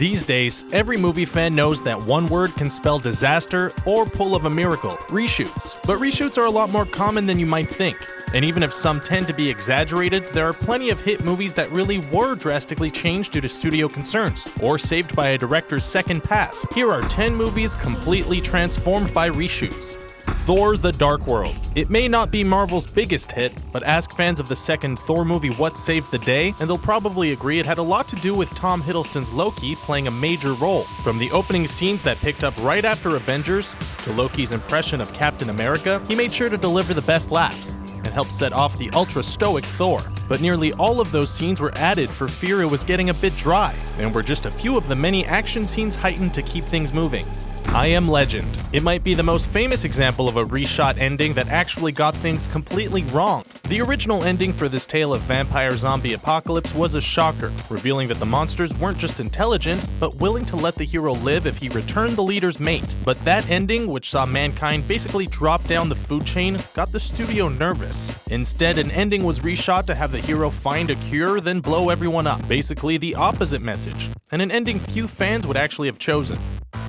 These days, every movie fan knows that one word can spell disaster or pull of a miracle: reshoots. But reshoots are a lot more common than you might think. And even if some tend to be exaggerated, there are plenty of hit movies that really were drastically changed due to studio concerns, or saved by a director's second pass. Here are 10 movies completely transformed by reshoots. Thor: The Dark World. It may not be Marvel's biggest hit, but ask fans of the second Thor movie what saved the day, and they'll probably agree it had a lot to do with Tom Hiddleston's Loki playing a major role. From the opening scenes that picked up right after Avengers, to Loki's impression of Captain America, he made sure to deliver the best laughs, and helped set off the ultra-stoic Thor. But nearly all of those scenes were added for fear it was getting a bit dry, and were just a few of the many action scenes heightened to keep things moving. I Am Legend. It might be the most famous example of a reshot ending that actually got things completely wrong. The original ending for this tale of vampire zombie apocalypse was a shocker, revealing that the monsters weren't just intelligent, but willing to let the hero live if he returned the leader's mate. But that ending, which saw mankind basically drop down the food chain, got the studio nervous. Instead, an ending was reshot to have the hero find a cure, then blow everyone up. Basically the opposite message, and an ending few fans would actually have chosen.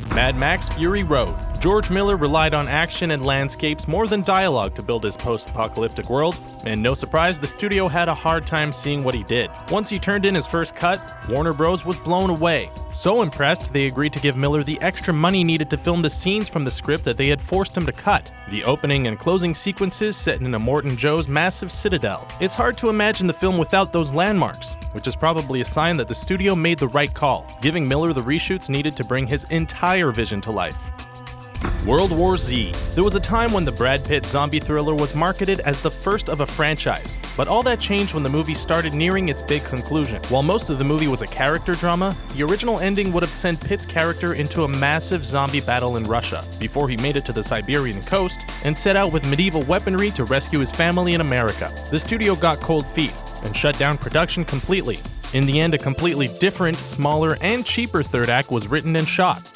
Mad Max: Fury Road. George Miller relied on action and landscapes more than dialogue to build his post-apocalyptic world, and no surprise, the studio had a hard time seeing what he did. Once he turned in his first cut, Warner Bros. Was blown away. So impressed, they agreed to give Miller the extra money needed to film the scenes from the script that they had forced him to cut. The opening and closing sequences set in Immortan Joe's massive citadel. It's hard to imagine the film without those landmarks, which is probably a sign that the studio made the right call, giving Miller the reshoots needed to bring his entire vision to life. World War Z. There was a time when the Brad Pitt zombie thriller was marketed as the first of a franchise, but all that changed when the movie started nearing its big conclusion. While most of the movie was a character drama, the original ending would have sent Pitt's character into a massive zombie battle in Russia, before he made it to the Siberian coast and set out with medieval weaponry to rescue his family in America. The studio got cold feet and shut down production completely. In the end, a completely different, smaller, and cheaper third act was written and shot.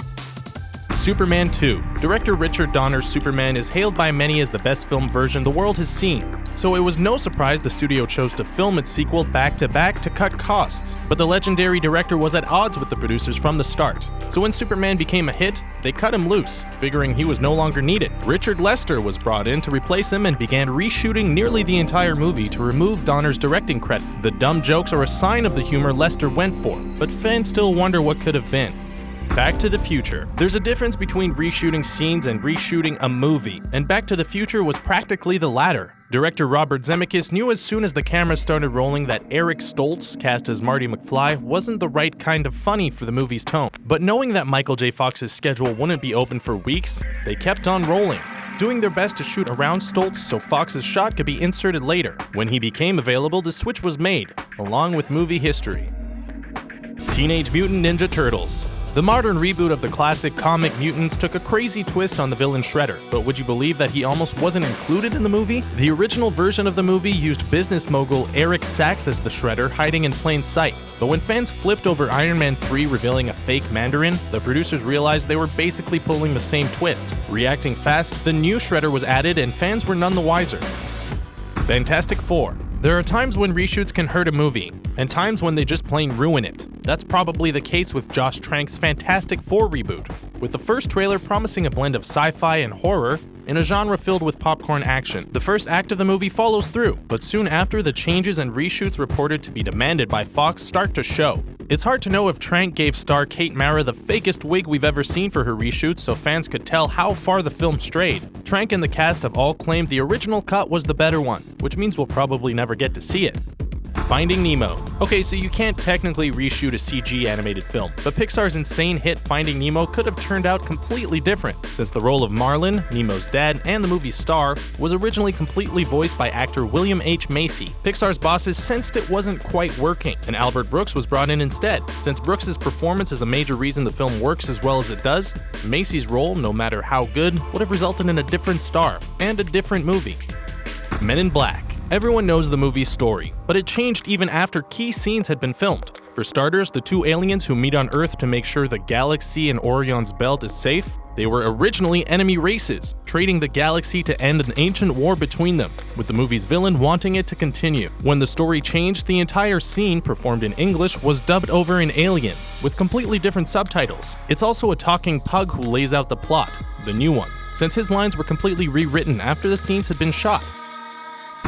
Superman 2. Director Richard Donner's Superman is hailed by many as the best film version the world has seen, so it was no surprise the studio chose to film its sequel back-to-back to cut costs. But the legendary director was at odds with the producers from the start, so when Superman became a hit, they cut him loose, figuring he was no longer needed. Richard Lester was brought in to replace him and began reshooting nearly the entire movie to remove Donner's directing credit. The dumb jokes are a sign of the humor Lester went for, but fans still wonder what could have been. Back to the Future. There's a difference between reshooting scenes and reshooting a movie, and Back to the Future was practically the latter. Director Robert Zemeckis knew as soon as the camera started rolling that Eric Stoltz, cast as Marty McFly, wasn't the right kind of funny for the movie's tone. But knowing that Michael J. Fox's schedule wouldn't be open for weeks, they kept on rolling, doing their best to shoot around Stoltz so Fox's shot could be inserted later. When he became available, the switch was made, along with movie history. Teenage Mutant Ninja Turtles. The modern reboot of the classic comic Mutants took a crazy twist on the villain Shredder, but would you believe that he almost wasn't included in the movie? The original version of the movie used business mogul Eric Sachs as the Shredder, hiding in plain sight. But when fans flipped over Iron Man 3 revealing a fake Mandarin, the producers realized they were basically pulling the same twist. Reacting fast, the new Shredder was added and fans were none the wiser. Fantastic Four. There are times when reshoots can hurt a movie, and times when they just plain ruin it. That's probably the case with Josh Trank's Fantastic Four reboot, with the first trailer promising a blend of sci-fi and horror in a genre filled with popcorn action. The first act of the movie follows through, but soon after, the changes and reshoots reported to be demanded by Fox start to show. It's hard to know if Trank gave star Kate Mara the fakest wig we've ever seen for her reshoots so fans could tell how far the film strayed. Trank and the cast have all claimed the original cut was the better one, which means we'll probably never get to see it. Finding Nemo. Okay, so you can't technically reshoot a CG animated film, but Pixar's insane hit Finding Nemo could have turned out completely different, since the role of Marlin, Nemo's dad, and the movie's star, was originally completely voiced by actor William H. Macy. Pixar's bosses sensed it wasn't quite working, and Albert Brooks was brought in instead. Since Brooks' performance is a major reason the film works as well as it does, Macy's role, no matter how good, would have resulted in a different star, and a different movie. Men in Black. Everyone knows the movie's story, but it changed even after key scenes had been filmed. For starters, the two aliens who meet on Earth to make sure the galaxy and Orion's belt is safe, they were originally enemy races, trading the galaxy to end an ancient war between them, with the movie's villain wanting it to continue. When the story changed, the entire scene, performed in English, was dubbed over in Alien, with completely different subtitles. It's also a talking pug who lays out the plot, the new one, since his lines were completely rewritten after the scenes had been shot.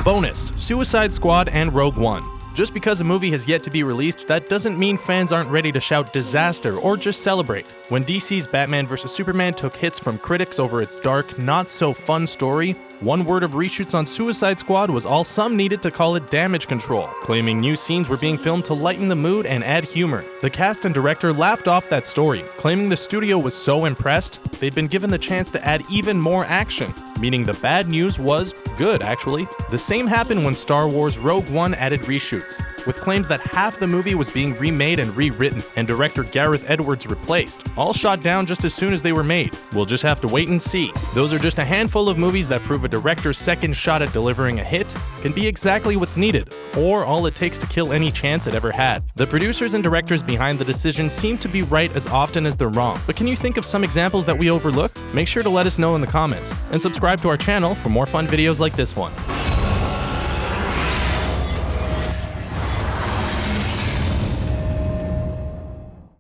Bonus: Suicide Squad and Rogue One. Just because a movie has yet to be released, that doesn't mean fans aren't ready to shout disaster or just celebrate. When DC's Batman vs Superman took hits from critics over its dark, not-so-fun story, one word of reshoots on Suicide Squad was all some needed to call it damage control, claiming new scenes were being filmed to lighten the mood and add humor. The cast and director laughed off that story, claiming the studio was so impressed, they'd been given the chance to add even more action, meaning the bad news was good, actually. The same happened when Star Wars Rogue One added reshoots, with claims that half the movie was being remade and rewritten, and director Gareth Edwards replaced, all shot down just as soon as they were made. We'll just have to wait and see. Those are just a handful of movies that prove a director's second shot at delivering a hit can be exactly what's needed, or all it takes to kill any chance it ever had. The producers and directors behind the decision seem to be right as often as they're wrong, but can you think of some examples that we overlooked? Make sure to let us know in the comments, and subscribe to our channel for more fun videos like this one.